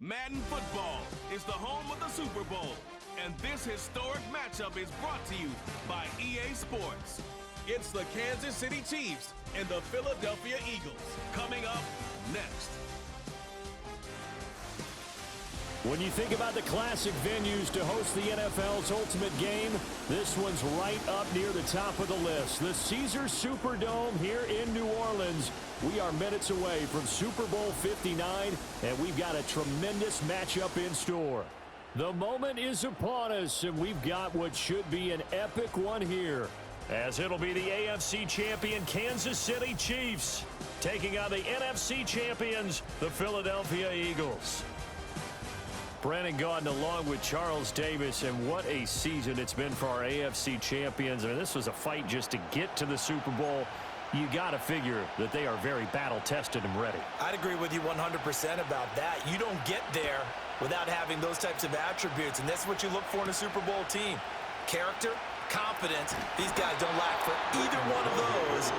Madden football is the home of the Super Bowl, and this historic matchup is brought to you by EA Sports. It's the Kansas City Chiefs and the Philadelphia Eagles coming up next. When you think about the classic venues to host the NFL's ultimate game, this one's right up near the top of the list. The Caesars Superdome here in New Orleans. We are minutes away from Super Bowl 59, and we've got a tremendous matchup in store. The moment is upon us, and we've got what should be an epic one here, as it'll be the AFC champion Kansas City Chiefs taking on the NFC champions, the Philadelphia Eagles. Brandon Gaudin along with Charles Davis, and what a season it's been for our AFC champions. I mean, this was a fight just to get to the Super Bowl. You got to figure that they are very battle-tested and ready. I'd agree with you 100% about that. You don't get there without having those types of attributes, and that's what you look for in a Super Bowl team. Character, confidence. These guys don't lack for either one of those.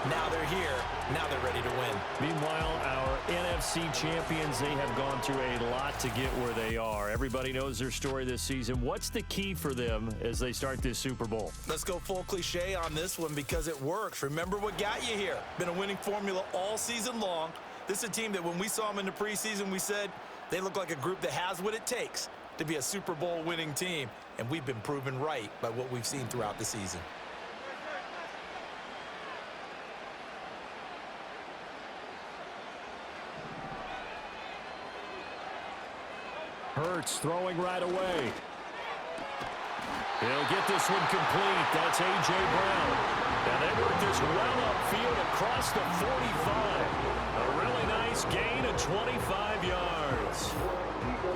Now they're here. Now they're ready to win. Meanwhile, our NFC champions, they have gone through a lot to get where they are. Everybody knows their story this season. What's the key for them as they start this Super Bowl? Let's go full cliche on this one because it works. Remember what got you here. Been a winning formula all season long. This is a team that when we saw them in the preseason, we said they look like a group that has what it takes to be a Super Bowl winning team, and we've been proven right by what we've seen throughout the season. Hurts throwing right away. He'll get this one complete. That's A.J. Brown. And they work this well upfield across the 45. A really nice gain of 25 yards.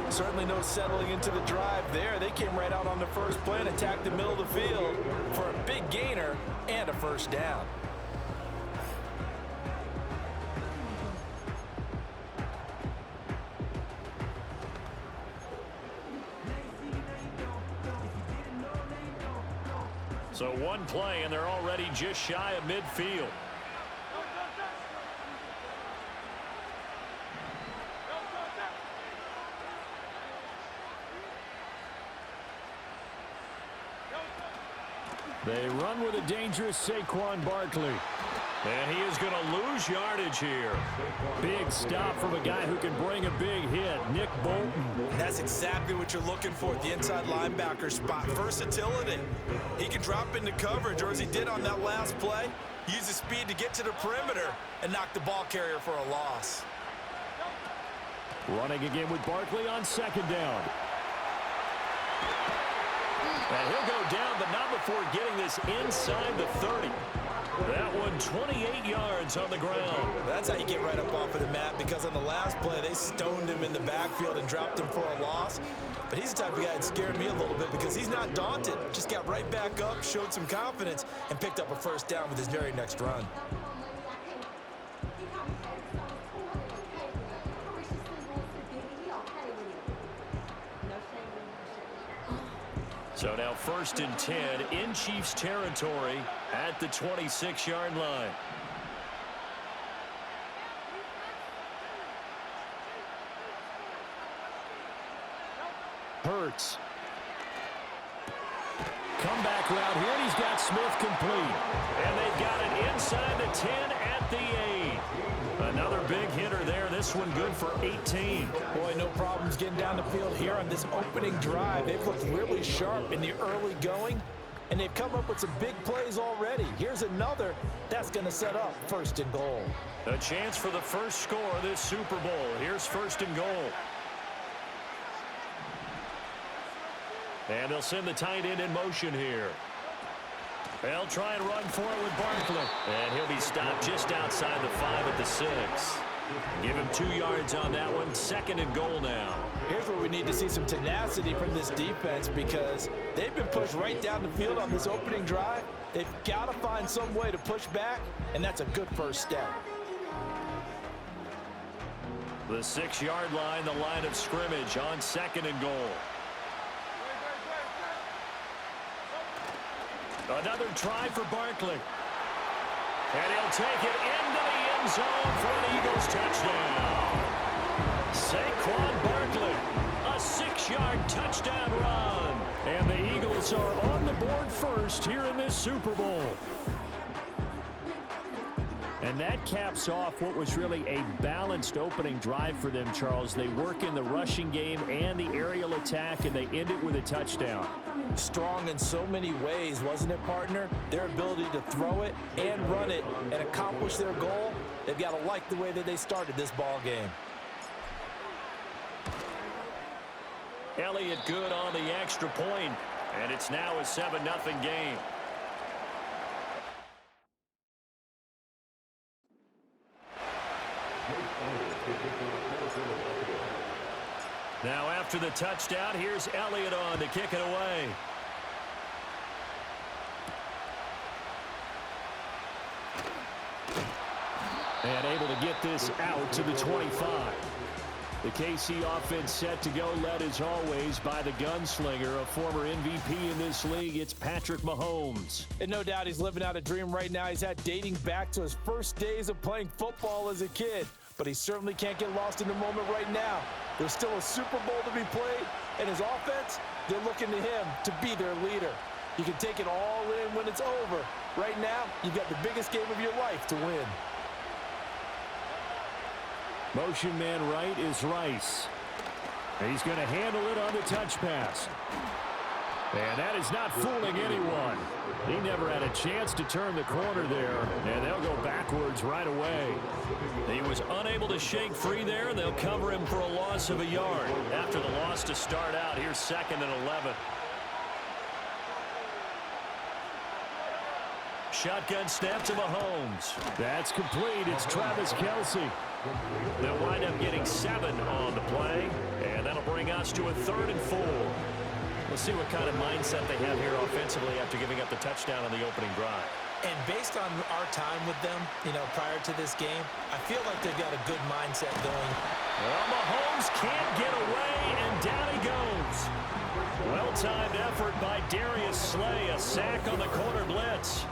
Certainly no settling into the drive there. They came right out on the first play and attacked the middle of the field for a big gainer and a first down. So one play, and they're already just shy of midfield. They run with a dangerous Saquon Barkley. And he is going to lose yardage here. Big stop from a guy who can bring a big hit, Nick Bolton. That's exactly what you're looking for at the inside linebacker spot. Versatility. He can drop into coverage, or as he did on that last play, use his speed to get to the perimeter and knock the ball carrier for a loss. Running again with Barkley on second down. And he'll go down, but not before getting this inside the 30. That one 28 yards on the ground. That's how you get right up off of the mat, because on the last play, they stoned him in the backfield and dropped him for a loss. But he's the type of guy that scared me a little bit because he's not daunted. Just got right back up, showed some confidence, and picked up a first down with his very next run. So now 1st and 10 in Chiefs territory at the 26-yard line. Hurts. Comeback route here, and he's got Smith complete. And they've got it inside the 10 at the 8. Another big hitter there. This one good for 18. Boy, no problems getting down the field here on this opening drive. They've looked really sharp in the early going, and they've come up with some big plays already. Here's another that's going to set up 1st and goal. A chance for the first score of this Super Bowl. Here's 1st and goal. And they'll send the tight end in motion here. They'll try and run for it with Barkley. And he'll be stopped just outside the 5 at the 6. Give him 2 yards on that one. 2nd and goal now. Here's where we need to see some tenacity from this defense, because they've been pushed right down the field on this opening drive. They've got to find some way to push back, and that's a good first step. The 6-yard line, the line of scrimmage on 2nd and goal. Another try for Barkley. And he'll take it into the end zone for an Eagles touchdown. Saquon Barkley 6-yard touchdown run. And the Eagles are on the board first here in this Super Bowl. And that caps off what was really a balanced opening drive for them, Charles. They work in the rushing game and the aerial attack, and they end it with a touchdown. Strong in so many ways, wasn't it, partner? Their ability to throw it and run it and accomplish their goal, they've got to like the way that they started this ball game. Elliott good on the extra point, and it's now a 7-0 game. Now after the touchdown, here's Elliott on to kick it away. And able to get this out to the 25. The KC offense set to go, led as always by the gunslinger, a former MVP in this league. It's Patrick Mahomes. And no doubt he's living out a dream right now. He's had dating back to his first days of playing football as a kid. But he certainly can't get lost in the moment right now. There's still a Super Bowl to be played, and his offense, they're looking to him to be their leader. You can take it all in when it's over. Right now, you've got the biggest game of your life to win. Motion man right is Rice. He's going to handle it on the touch pass. And that is not fooling anyone. He never had a chance to turn the corner there, and they'll go backwards right away. He was unable to shake free there, and they'll cover him for a loss of a yard. After the loss to start out, here's 2nd and 11. Shotgun snap to Mahomes. That's complete. It's Travis Kelce. They'll wind up getting 7 on the play, and that'll bring us to a 3rd and 4. We'll see what kind of mindset they have here offensively after giving up the touchdown on the opening drive. And based on our time with them, prior to this game, I feel like they've got a good mindset going. Well, Mahomes can't get away, and down he goes. Well-timed effort by Darius Slay, a sack on the corner blitz.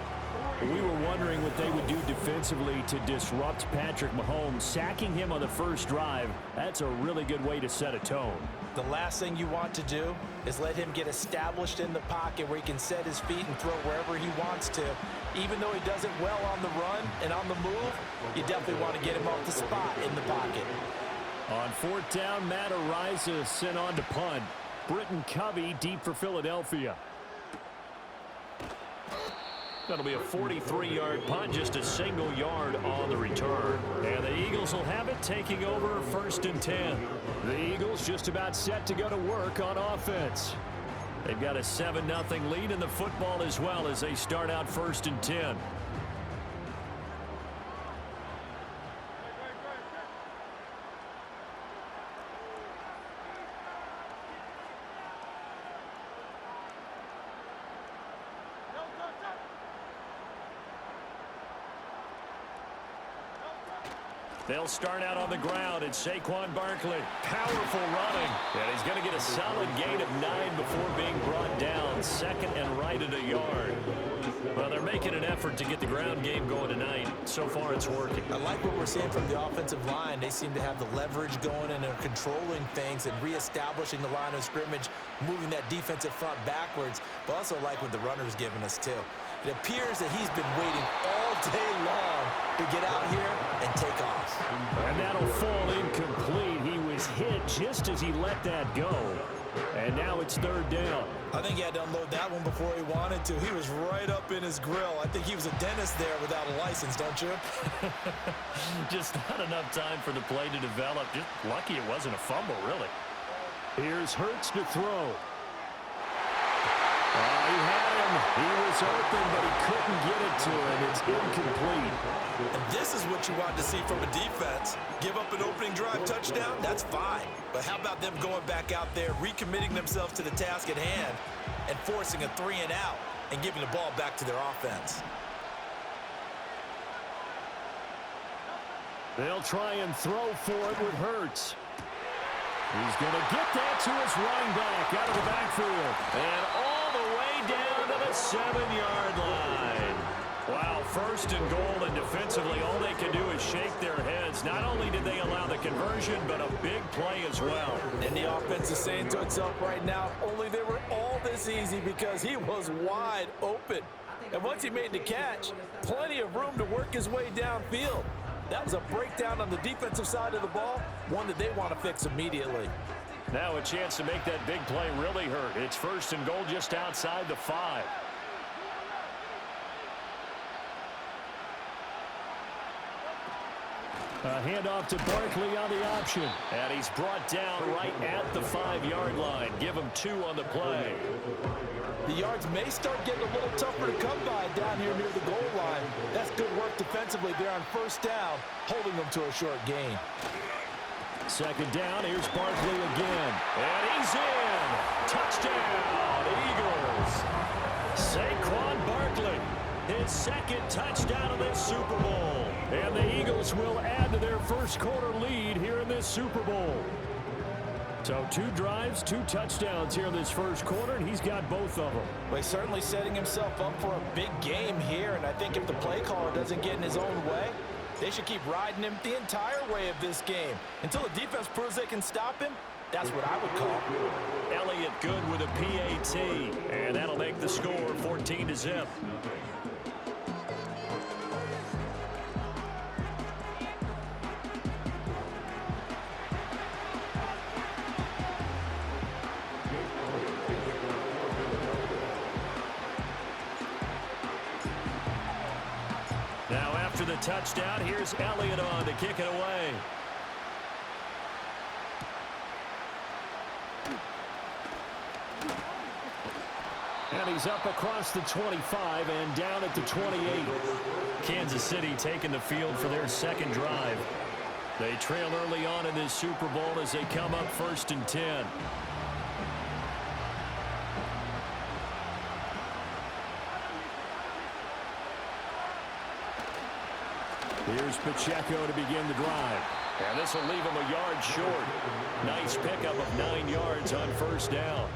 We were wondering what they would do defensively to disrupt Patrick Mahomes. Sacking him on the first drive, that's a really good way to set a tone. The last thing you want to do is let him get established in the pocket where he can set his feet and throw wherever he wants to. Even though he does it well on the run and on the move, you definitely want to get him off the spot in the pocket. On 4th down, Matt Araiza sent on to punt. Britton Covey deep for Philadelphia. That'll be a 43-yard punt, just a single yard on the return. And the Eagles will have it, taking over 1st and 10. The Eagles just about set to go to work on offense. They've got a 7-0 lead in the football as well as they start out 1st and 10. They'll start out on the ground. It's Saquon Barkley. Powerful running. And he's going to get a solid gain of 9 before being brought down. 2nd and right at a yard. Well, they're making an effort to get the ground game going tonight. So far, it's working. I like what we're seeing from the offensive line. They seem to have the leverage going, and they're controlling things and reestablishing the line of scrimmage, moving that defensive front backwards. But also like what the runner's giving us, too. It appears that he's been waiting all day long to get out here and take off. And that'll fall incomplete. He was hit just as he let that go. And now it's 3rd down. I think he had to unload that one before he wanted to. He was right up in his grill. I think he was a dentist there without a license, don't you? Just not enough time for the play to develop. Just lucky it wasn't a fumble, really. Here's Hurts to throw. He had him. He was open, but he couldn't get it to him. It's incomplete. And this is what you want to see from a defense. Give up an opening drive touchdown, that's fine. But how about them going back out there, recommitting themselves to the task at hand, and forcing a 3-and-out and giving the ball back to their offense? They'll try and throw for it with Hurts. He's going to get that to his running back out of the backfield. And all the way down to the 7-yard line. Wow, 1st and goal, and defensively all they can do is shake their heads. Not only did they allow the conversion, conversion, but a big play as well. And the offense is saying to itself right now, only they were all this easy because he was wide open. And once he made the catch, plenty of room to work his way downfield. That was a breakdown on the defensive side of the ball, one that they want to fix immediately. Now a chance to make that big play really hurt. It's 1st and goal just outside the 5. A handoff to Barkley on the option. And he's brought down right at the 5-yard line. Give him 2 on the play. The yards may start getting a little tougher to come by down here near the goal line. That's good work defensively there on 1st down, holding them to a short gain. 2nd down, here's Barkley again. And he's in. Touchdown, Eagles. Saquon Barkley, his 2nd touchdown of this Super Bowl. And the Eagles will add to their first quarter lead here in this Super Bowl. So 2 drives, 2 touchdowns here in this first quarter, and he's got both of them. Well, he's certainly setting himself up for a big game here, and I think if the play caller doesn't get in his own way, they should keep riding him the entire way of this game. Until the defense proves they can stop him, that's what I would call. Elliott good with a PAT, and that'll make the score 14-0. Now after the touchdown, here's Elliott on to kick it away. And he's up across the 25 and down at the 28. Kansas City taking the field for their 2nd drive. They trail early on in this Super Bowl as they come up 1st and 10. Here's Pacheco to begin the drive. And this will leave him a yard short. Nice pickup of 9 yards on 1st down.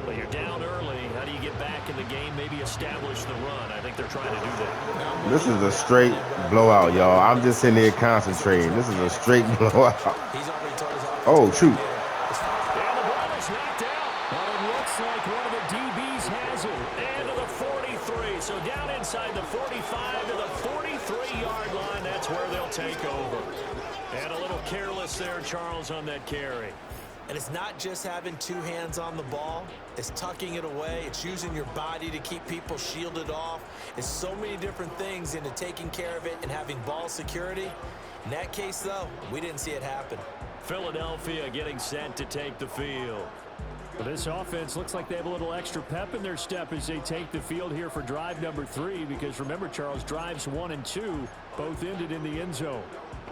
Well, you're down early. How do you get back in the game, maybe establish the run? I think they're trying to do that. This is a straight blowout, y'all. I'm just sitting here concentrating. This is a straight blowout. Oh, shoot. And the ball is knocked out. But it looks like one of the DBs has it. And to the 43. So down inside the 45 to the 43-yard line. That's where they'll take over. And a little careless there, Charles, on that carry. And it's not just having 2 hands on the ball. It's tucking it away. It's using your body to keep people shielded off. It's so many different things into taking care of it and having ball security. In that case, though, we didn't see it happen. Philadelphia getting set to take the field. Well, this offense looks like they have a little extra pep in their step as they take the field here for drive number 3. Because remember, Charles, drives 1 and 2 both ended in the end zone.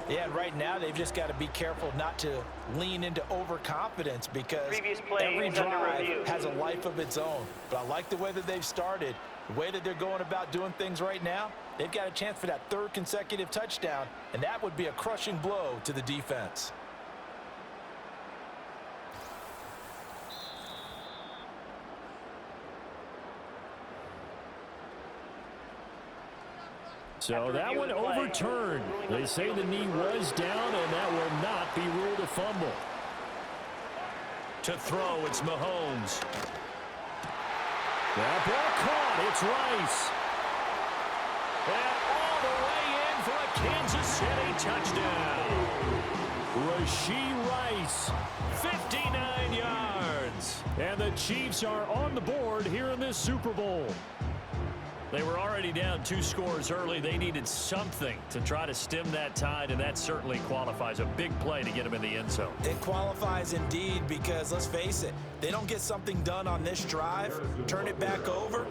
Yeah, right now they've just got to be careful not to lean into overconfidence because every drive has a life of its own. But I like the way that they've started, the way that they're going about doing things right now. They've got a chance for that 3rd consecutive touchdown, and that would be a crushing blow to the defense. So that one overturned. They say the knee was down, and that will not be ruled a fumble. To throw, it's Mahomes. That ball caught. It's Rice. And all the way in for a Kansas City touchdown. Rashee Rice, 59 yards. And the Chiefs are on the board here in this Super Bowl. They were already down 2 scores early. They needed something to try to stem that tide, and that certainly qualifies. A big play to get them in the end zone. It qualifies indeed because, let's face it, they don't get something done on this drive, turn it back over,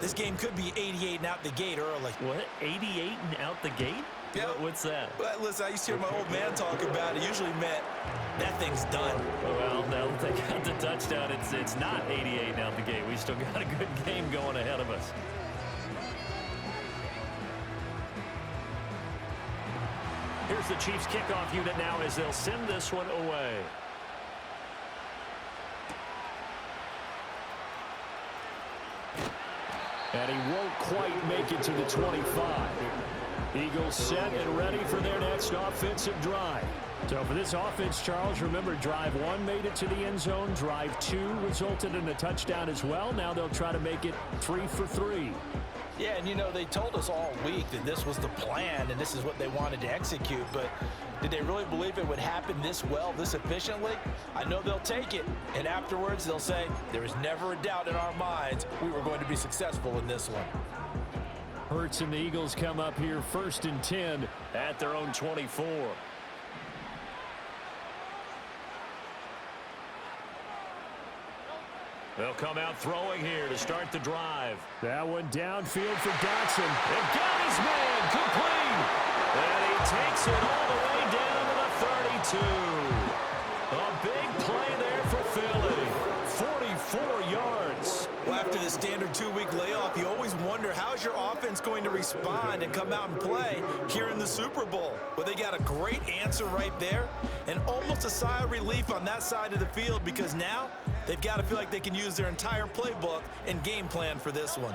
this game could be 88 and out the gate early. What? 88 and out the gate? Yeah. What's that? Well, listen, I used to hear my old man talk about it. Usually meant that thing's done. Well, now that they got the touchdown, it's not 88 and out the gate. We still got a good game going ahead of us. Here's the Chiefs kickoff unit now as they'll send this one away. And he won't quite make it to the 25. Eagles set and ready for their next offensive drive. So for this offense, Charles, remember drive 1 made it to the end zone. Drive 2 resulted in a touchdown as well. Now they'll try to make it 3 for 3. Yeah, and you know, they told us all week that this was the plan and this is what they wanted to execute, but did they really believe it would happen this well, this efficiently? I know they'll take it, and afterwards they'll say, there was never a doubt in our minds we were going to be successful in this one. Hurts and the Eagles come up here 1st and 10 at their own 24. They'll come out throwing here to start the drive. That one downfield for Dotson. And got his man complete. And he takes it all the way down to the 32. A big play there for Philly. 44 yards. Well, after the standard 2-week layoff, you always wonder how's your offense going to respond and come out and play here in the Super Bowl. Well, they got a great answer right there and almost a sigh of relief on that side of the field because now they've got to feel like they can use their entire playbook and game plan for this one.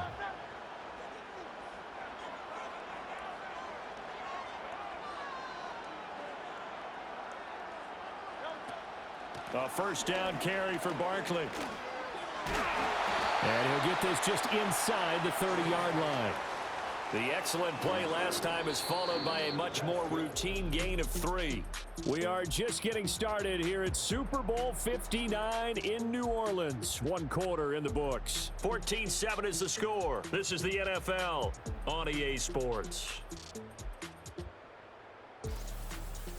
A first down carry for Barkley. And he'll get this just inside the 30-yard line. The excellent play last time is followed by a much more routine gain of 3. We are just getting started here at Super Bowl 59 in New Orleans. 1 quarter in the books. 14-7 is the score. This is the NFL on EA Sports.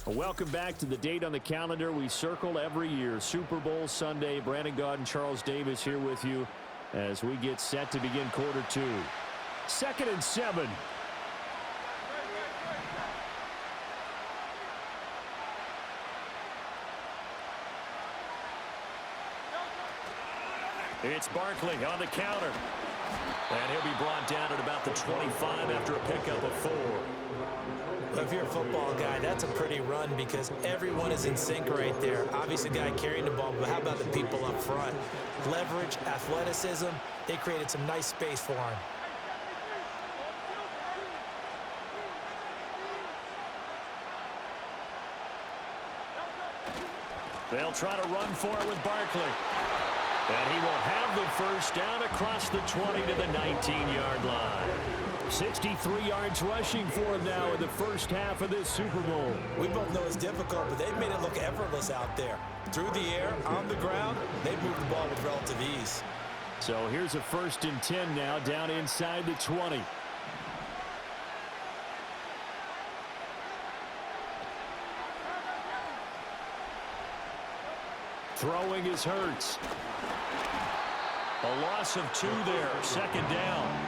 Welcome back to the date on the calendar we circle every year. Super Bowl Sunday. Brandon Gaud and Charles Davis here with you as we get set to begin quarter 2. 2nd and 7. It's Barkley on the counter. And he'll be brought down at about the 25 after a pickup of 4. Well, if you're a football guy, that's a pretty run because everyone is in sync right there. Obviously, the guy carrying the ball, but how about the people up front? Leverage, athleticism, they created some nice space for him. They'll try to run for it with Barkley. And he will have the first down across the 20 to the 19-yard line. 63 yards rushing for him now in the first half of this Super Bowl. We both know it's difficult, but they've made it look effortless out there. Through the air, on the ground, they've moved the ball with relative ease. So here's a 1st and 10 now down inside the 20. Throwing is Hurts. A loss of 2 there. 2nd down.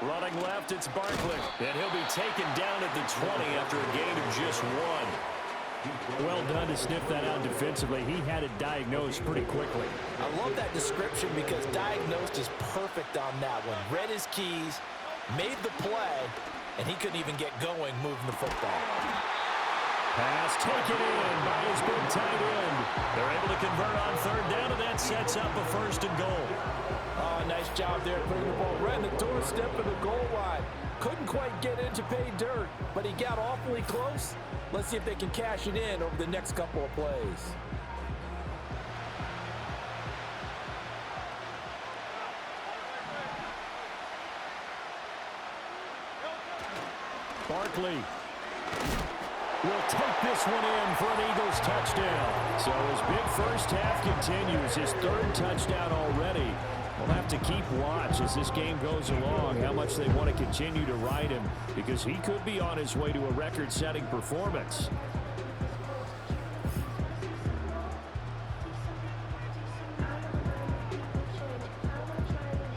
Running left, it's Barkley. And he'll be taken down at the 20 after a gain of just 1. Well done to sniff that out defensively. He had it diagnosed pretty quickly. I love that description because diagnosed is perfect on that one. Read his keys, made the play, and he couldn't even get going moving the football. Pass taken in by his big tight end. They're able to convert on 3rd down, and that sets up a 1st and goal. Oh, nice job there putting the ball right in the doorstep of the goal line. Couldn't quite get in to pay dirt, but he got awfully close. Let's see if they can cash it in over the next couple of plays. Barkley will take this one in for an Eagles touchdown. So his big first half continues. His 3rd touchdown already. We'll have to keep watch as this game goes along, how much they want to continue to ride him, because he could be on his way to a record-setting performance.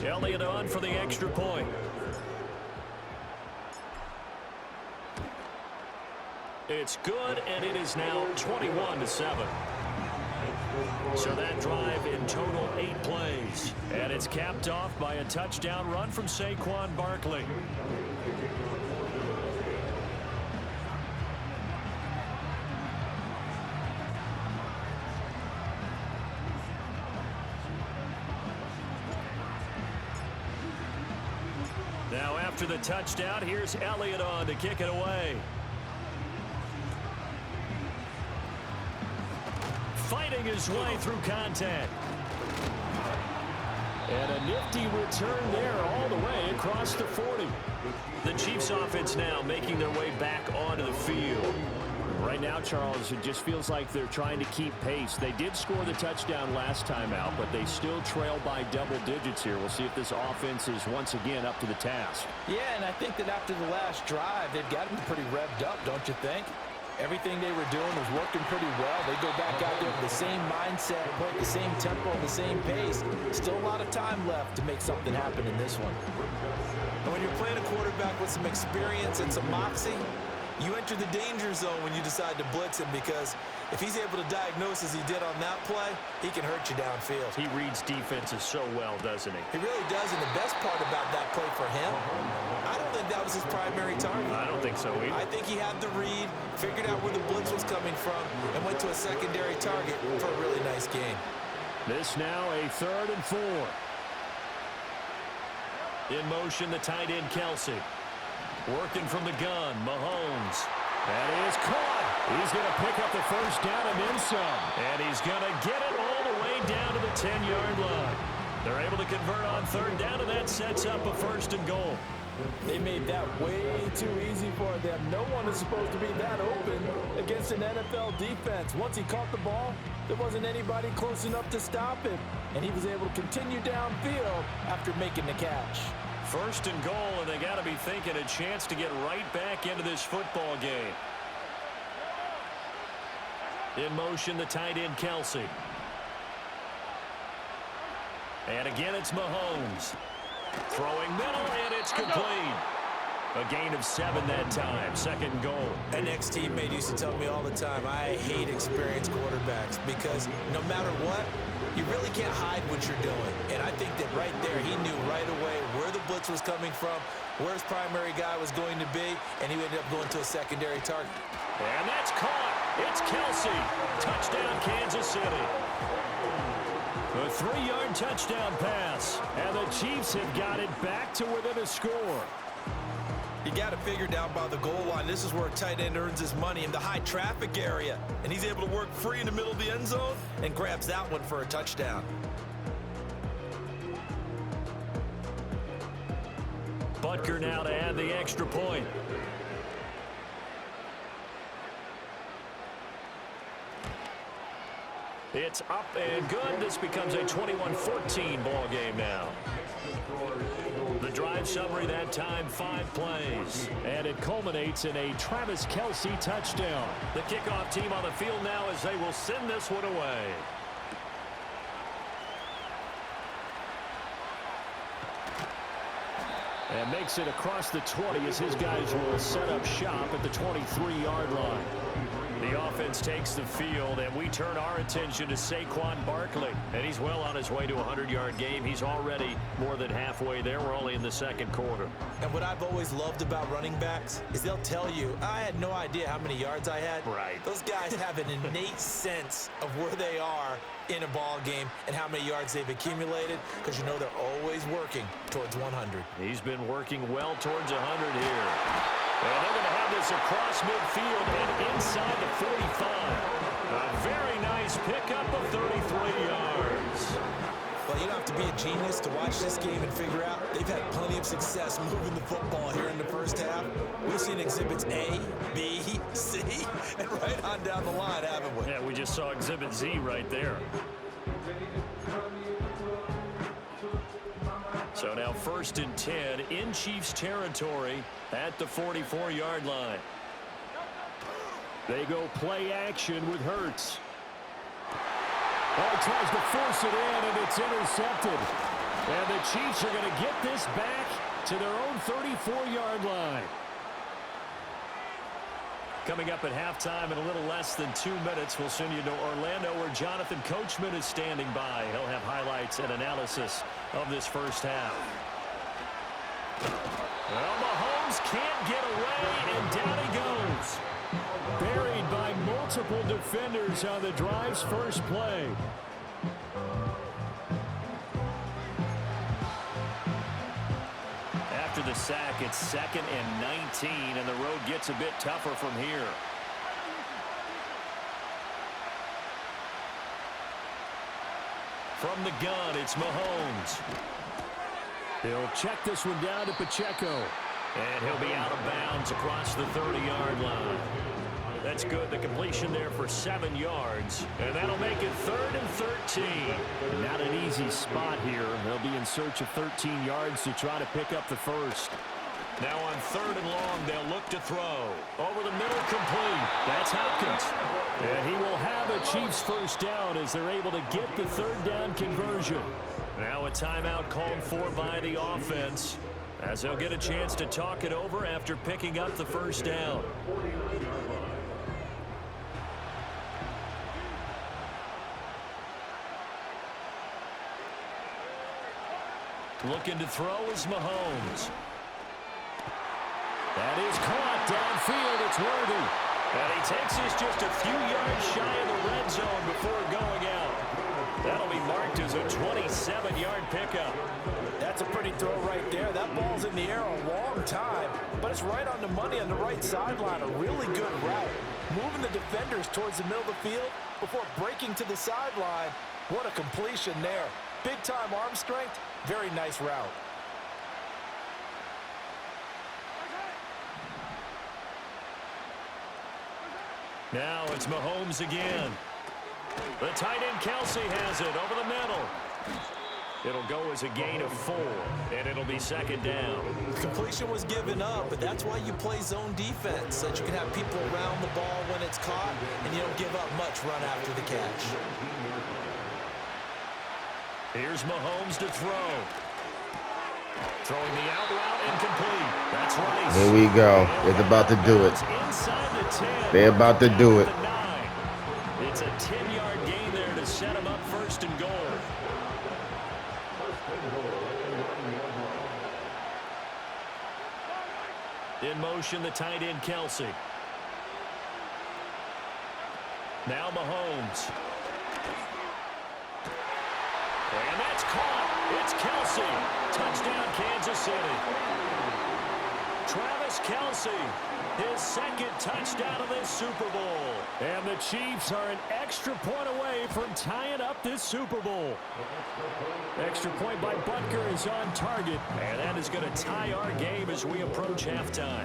Elliott on for the extra point. It's good, and it is now 21-7. So that drive in total 8 plays. And And it's capped off by a touchdown run from Saquon Barkley. Now after the touchdown, here's Elliott on to kick it away. Fighting his way through contact. And a nifty return there all the way across the 40. The Chiefs offense now making their way back onto the field. Right now, Charles, it just feels like they're trying to keep pace. They did score the touchdown last time out, but they still trail by double digits here. We'll see if this offense is once again up to the task. Yeah, and I think that after the last drive, they've got to be pretty revved up, don't you think? Everything they were doing was working pretty well. They go back out there with the same mindset, play the same tempo, the same pace. Still a lot of time left to make something happen in this one. And when you're playing a quarterback with some experience and some moxie, you enter the danger zone when you decide to blitz him, because if he's able to diagnose as he did on that play, he can hurt you downfield. He reads defenses so well, doesn't he? He really does, and the best part about that play for him, I don't think that was his primary target. I don't think so either. I think he had the read, figured out where the blitz was coming from, and went to a secondary target for a really nice game. This now a 3rd and 4. In motion, the tight end, Kelsey. Working from the gun, Mahomes. That is caught. He's going to pick up the first down and then some. And he's going to get it all the way down to the 10-yard line. They're able to convert on 3rd down, and that sets up a 1st and goal. They made that way too easy for them. No one is supposed to be that open against an NFL defense. Once he caught the ball, there wasn't anybody close enough to stop him, and he was able to continue downfield after making the catch. 1st and goal, and they got to be thinking a chance to get right back into this football game. In motion, the tight end, Kelsey. And again, it's Mahomes. Throwing middle, and it's complete. A gain of 7 that time. 2nd goal. An ex-teammate used to tell me all the time, I hate experienced quarterbacks, because no matter what, you really can't hide what you're doing. And I think that right there, he knew right away where the blitz was coming from, where his primary guy was going to be, and he ended up going to a secondary target. And that's caught. It's Kelsey. Touchdown, Kansas City. A 3-yard touchdown pass. And the Chiefs have got it back to within a score. You got to figure down by the goal line. This is where a tight end earns his money, in the high traffic area. And he's able to work free in the middle of the end zone and grabs that one for a touchdown. Butker now to add the extra point. It's up and good. This becomes a 21-14 ball game now. The drive summary that time, 5 plays. And it culminates in a Travis Kelce touchdown. The kickoff team on the field now as they will send this one away. And makes it across the 20 as his guys will set up shop at the 23-yard line. The offense takes the field, and we turn our attention to Saquon Barkley. And he's well on his way to a 100-yard game. He's already more than halfway there. We're only in the 2nd quarter. And what I've always loved about running backs is they'll tell you, I had no idea how many yards I had. Right. Those guys have an innate sense of where they are in a ball game and how many yards they've accumulated, because you know they're always working towards 100. He's been working well towards 100 here. And they're going to have this across midfield and inside the 45. A very nice pickup of 33 yards. Well, you don't have to be a genius to watch this game and figure out they've had plenty of success moving the football here in the first half. We've seen exhibits A, B, C, and right on down the line, haven't we? Yeah, we just saw exhibit Z right there. So now 1st and 10 in Chiefs territory at the 44-yard line. They go play action with Hurts. Oh, tries to force it in, and it's intercepted. And the Chiefs are going to get this back to their own 34-yard line. Coming up at halftime in a little less than 2 minutes, we'll send you to Orlando where Jonathan Coachman is standing by. He'll have highlights and analysis of this first half. Well, Mahomes can't get away, and down he goes. Buried by multiple defenders on the drive's first play. After the sack, it's 2nd and 19, and the road gets a bit tougher from here. From the gun, it's Mahomes. He'll check this one down to Pacheco. And he'll be out of bounds across the 30-yard line. That's good. The completion there for 7 yards. And that'll make it 3rd and 13. Not an easy spot here. They'll be in search of 13 yards to try to pick up the first. Now on 3rd and long, they'll look to throw. Over the middle, complete. That's Hopkins. And he will have a Chiefs first down as they're able to get the 3rd down conversion. Now a timeout called for by the offense, as they'll get a chance to talk it over after picking up the first down. Looking to throw is Mahomes. That is caught downfield. It's Worthy. And he takes us just a few yards shy of the red zone before going out. That'll be marked as a 27-yard pickup. That's a pretty throw right there. That ball's in the air a long time, but it's right on the money on the right sideline. A really good route. Moving the defenders towards the middle of the field before breaking to the sideline. What a completion there. Big-time arm strength. Very nice route. Now it's Mahomes again. The tight end Kelsey has it over the middle. It'll go as a gain of 4, and it'll be 2nd down. Completion was given up, but that's why you play zone defense, so that you can have people around the ball when it's caught, and you don't give up much run after the catch. Here's Mahomes to throw. Throwing the out route incomplete. That's Rice. Here we go. It's about to do it. They're about to do it. It's a 10-yard gain there to set him up 1st and goal. In motion, the tight end Kelsey. Now Mahomes. And that's caught. It's Kelsey. Touchdown, Kansas City. Travis Kelsey, his 2nd touchdown of this Super Bowl. And the Chiefs are an extra point away from tying up this Super Bowl. Extra point by Butker is on target. And that is going to tie our game as we approach halftime.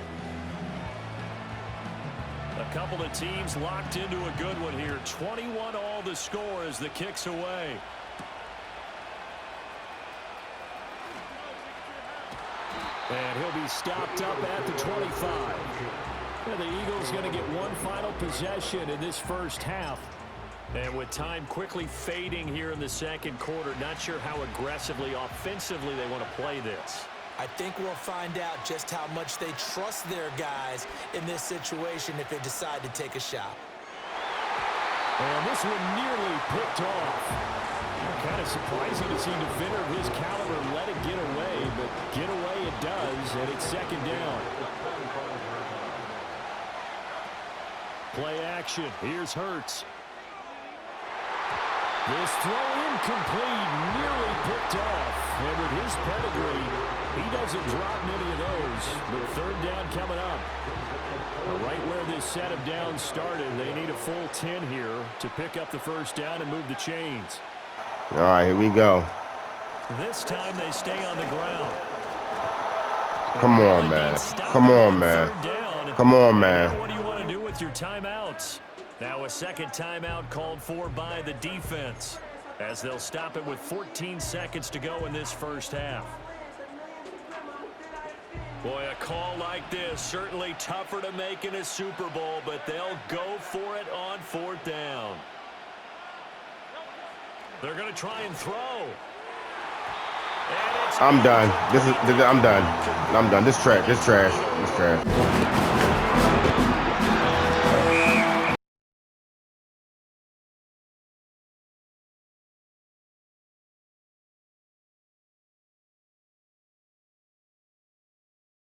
A couple of teams locked into a good one here. 21 all the score as the kick's away. And he'll be stopped up at the 25. And the Eagles going to get one final possession in this first half. And with time quickly fading here in the 2nd quarter, not sure how aggressively, offensively they want to play this. I think we'll find out just how much they trust their guys in this situation if they decide to take a shot. And this one nearly picked off. Kind of surprising to see a defender of his caliber let it get away, but get away it does, and it's 2nd down. Play action. Here's Hurts. This throw incomplete, nearly picked off. And with his pedigree, he doesn't drop many of those. But 3rd down coming up. Right where this set of downs started, they need a full 10 here to pick up the first down and move the chains. All right, here we go. This time they stay on the ground. Come on, man. Come on, man. Come on, man. What do you want to do with your timeouts? Now a 2nd timeout called for by the defense, as they'll stop it with 14 seconds to go in this first half. Boy, a call like this, certainly tougher to make in a Super Bowl, but they'll go for it on 4th down. They're going to try and throw. I'm done. I'm done. This trash. This trash.